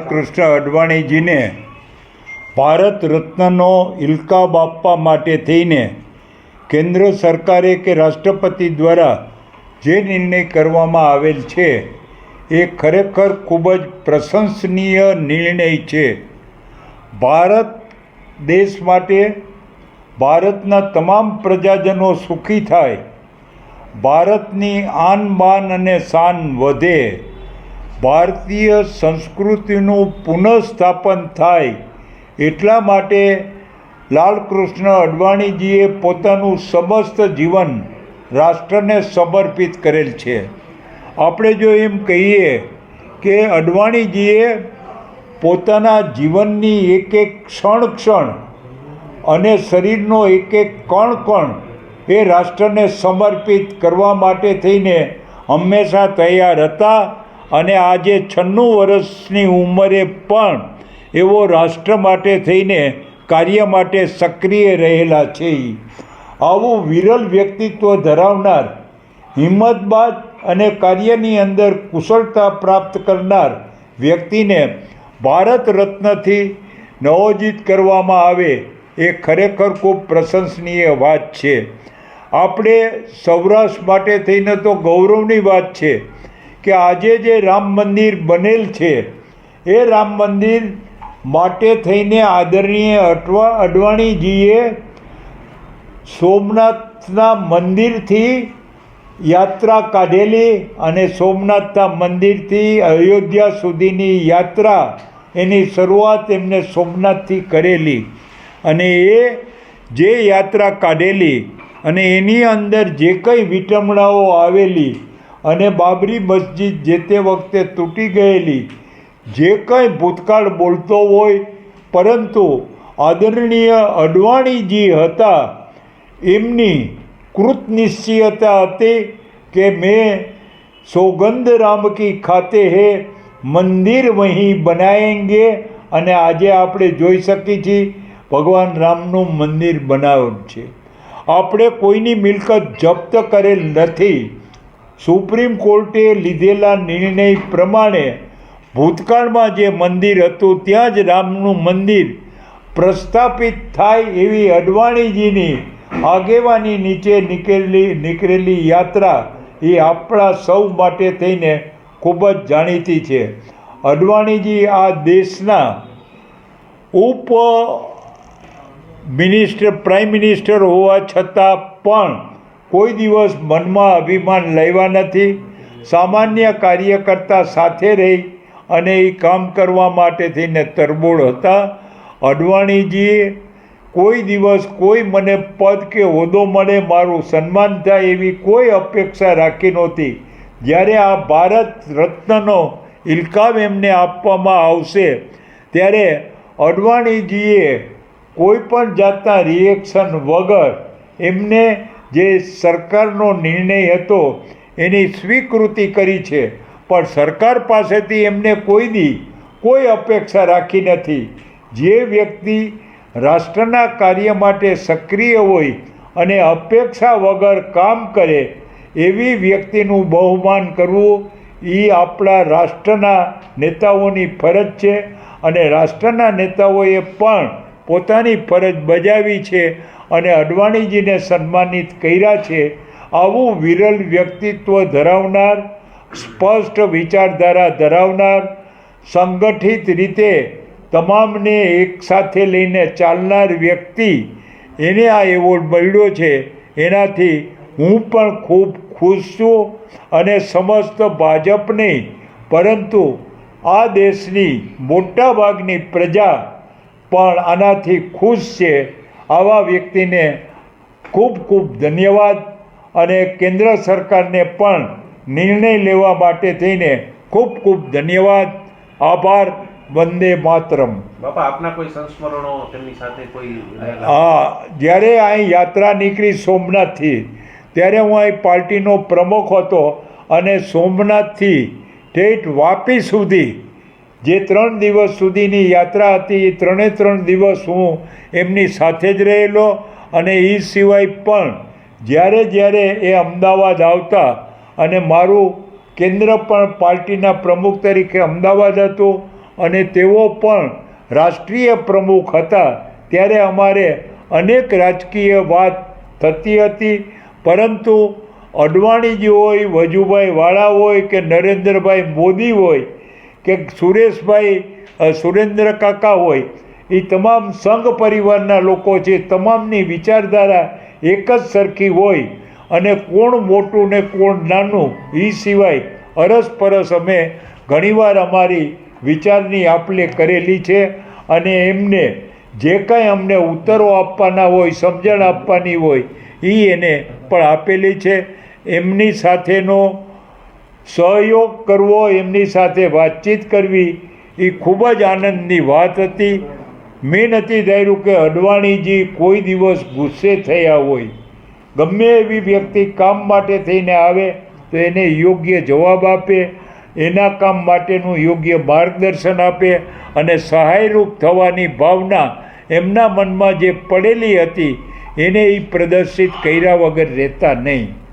કૃષ્ણ અડવાણીજીને ભારત રત્નનો ઇલકાબ આપવા માટે થઈને કેન્દ્ર સરકારે કે રાષ્ટ્રપતિ દ્વારા જે નિર્ણય કરવામાં આવેલ છે એ ખરેખર ખૂબ જ પ્રશંસનીય નિર્ણય છે. ભારત દેશ માટે ભારતના તમામ પ્રજાજનો સુખી થાય, ભારતની આન બાન અને શાન વધે, ભારતીય સંસ્કૃતિનું પુનઃસ્થાપન થાય, એટલા માટે લાલકૃષ્ણ અડવાણીજીએ પોતાનું સમસ્ત જીવન રાષ્ટ્રને સમર્પિત કરેલ છે. આપણે જો એમ કહીએ કે અડવાણીજીએ પોતાના જીવનની એક એક ક્ષણ અને શરીરનો એક એક કણ એ રાષ્ટ્રને સમર્પિત કરવા માટે થઈને હંમેશા તૈયાર હતા અને આજે 96 વર્ષની ઉંમરે પણ એવો રાષ્ટ્ર માટે થઈને કાર્ય માટે સક્રિય રહેલા છે. આવું વિરલ વ્યક્તિત્વ ધરાવનાર, હિંમતબાજ અને કાર્યની અંદર કુશળતા પ્રાપ્ત કરનાર વ્યક્તિને ભારત રત્નથી નવોજિત કરવામાં આવે એ ખરેખર ખૂબ પ્રશંસનીય વાત છે. આપણે સૌરાષ્ટ્ર માટે થઈને તો ગૌરવની વાત છે કે આજે જે રામ મંદિર બનેલ છે એ રામ મંદિર માટે થઈને આદરણીય અડવાણીજીએ સોમનાથના મંદિરથી યાત્રા કાઢેલી અને સોમનાથના મંદિરથી અયોધ્યા સુધીની યાત્રા એની શરૂઆત એમને સોમનાથથી કરેલી અને એ જે યાત્રા કાઢેલી અને એની અંદર જે કંઈ વિટંબણાઓ આવેલી અને બાબરી મસ્જિદ જે તે વખતે તૂટી ગયેલી, જે કંઈ ભૂતકાળ બોલતો હોય, પરંતુ આદરણીય અડવાણીજી હતા એમની કૃતનિશ્ચયતા હતી કે મેં સોગંદ રામ કી ખાતે હે મંદિર વહીં બનાએંગે. અને આજે આપણે જોઈ શકીએ છીએ ભગવાન રામનું મંદિર બનાવ્યું છે. આપણે કોઈની મિલકત જપ્ત કરેલ નથી. સુપ્રીમ કોર્ટે લીધેલા નિર્ણય પ્રમાણે ભૂતકાળમાં જે મંદિર હતું ત્યાં જ રામનું મંદિર પ્રસ્થાપિત થાય એવી અડવાણીજીની આગેવાની નીચે નીકળેલી યાત્રા એ આપણા સૌ માટે થઈને ખૂબ જ જાણીતી છે. અડવાણીજી આ દેશના પ્રાઇમ મિનિસ્ટર હોવા છતાં પણ કોઈ દિવસ મનમાં અભિમાન લેવા નથી. સામાન્ય કાર્યકર્તા સાથે રહી અને એ કામ કરવા માટે થઈને તરબોળ હતા. અડવાણીજીએ કોઈ દિવસ કોઈ મને પદ કે હોદ્દો મળે, મારું સન્માન થાય એવી કોઈ અપેક્ષા રાખી નહોતી. જ્યારે આ ભારત રત્નનો ઇલકાબ એમને આપવામાં આવશે ત્યારે અડવાણીજીએ કોઈ પણ જાતના રિએક્શન વગર એમને જે સરકારનો નિર્ણય હતો એની સ્વીકૃતિ કરી છે. પણ સરકાર પાસેથી એમને કોઈ અપેક્ષા રાખી નથી. જે વ્યક્તિ રાષ્ટ્રના કાર્ય માટે સક્રિય હોય અને અપેક્ષા વગર કામ કરે એવી વ્યક્તિનું બહુમાન કરવું એ આપણા રાષ્ટ્રના નેતાઓની ફરજ છે અને રાષ્ટ્રના નેતાઓએ પણ પોતાની ફરજ બજાવી છે અને અડવાણીજીને સન્માનિત કર્યા છે. આવું વિરલ વ્યક્તિત્વ ધરાવનાર, સ્પષ્ટ વિચારધારા ધરાવનાર, સંગઠિત રીતે તમામને એકસાથે લઈને ચાલનાર વ્યક્તિ એને આ એવોર્ડ મળ્યો છે. એનાથી હું પણ ખૂબ ખુશ છું અને સમસ્ત ભાજપ નહીં પરંતુ આ દેશની મોટાભાગની પ્રજા પણ આનાથી ખુશ છે. આવા વ્યક્તિને ખૂબ ખૂબ ધન્યવાદ અને કેન્દ્ર સરકારને પણ નિર્ણય લેવા માટે થઈને ખૂબ ખૂબ ધન્યવાદ, આભાર. વંદે માતરમ. બાપા, આપના કોઈ સંસ્મરણો તેમની સાથે કોઈ? હા, જ્યારે અહીં યાત્રા નીકળી સોમનાથથી ત્યારે હું અહીં પાર્ટીનો પ્રમુખ હતો અને સોમનાથથી ઠેઠ વાપી સુધી જે 3 દિવસ સુધીની યાત્રા હતી એ 3 દિવસ હું એમની સાથે જ રહેલો. અને એ સિવાય પણ જ્યારે એ અમદાવાદ આવતા અને મારું કેન્દ્ર પણ પાર્ટીના પ્રમુખ તરીકે અમદાવાદ હતું અને તેઓ પણ રાષ્ટ્રીય પ્રમુખ હતા ત્યારે અમારે અનેક રાજકીય વાત થતી હતી, પરંતુ અડવાણીજી હોય, વજુભાઈ વાળા હોય કે નરેન્દ્રભાઈ મોદી હોય કે સુરેન્દ્ર કાકા હોય, એ તમામ સંઘ પરિવારના લોકો છે, તમામની વિચારધારા એક જ સરખી હોય અને કોણ મોટું ને કોણ નાનું એ સિવાય અરસપરસ અમે ઘણીવાર અમારી વિચારની આપ-લે કરેલી છે અને એમને જે કાંઈ અમને ઉત્તરો આપવાના હોય, સમજણ આપવાની હોય એ એને પણ આપેલી છે. એમની સાથેનો સહયોગ કરવો, એમની સાથે વાતચીત કરવી એ ખૂબ જ આનંદની વાત હતી. મેં નથી ધાર્યું કે અડવાણીજી કોઈ દિવસ ગુસ્સે થયા હોય. ગમે એવી વ્યક્તિ કામ માટે થઈને આવે તો એને યોગ્ય જવાબ આપે, એના કામ માટેનું યોગ્ય માર્ગદર્શન આપે અને સહાયરૂપ થવાની ભાવના એમના મનમાં જે પડેલી હતી એને એ પ્રદર્શિત કર્યા વગર રહેતા નહીં.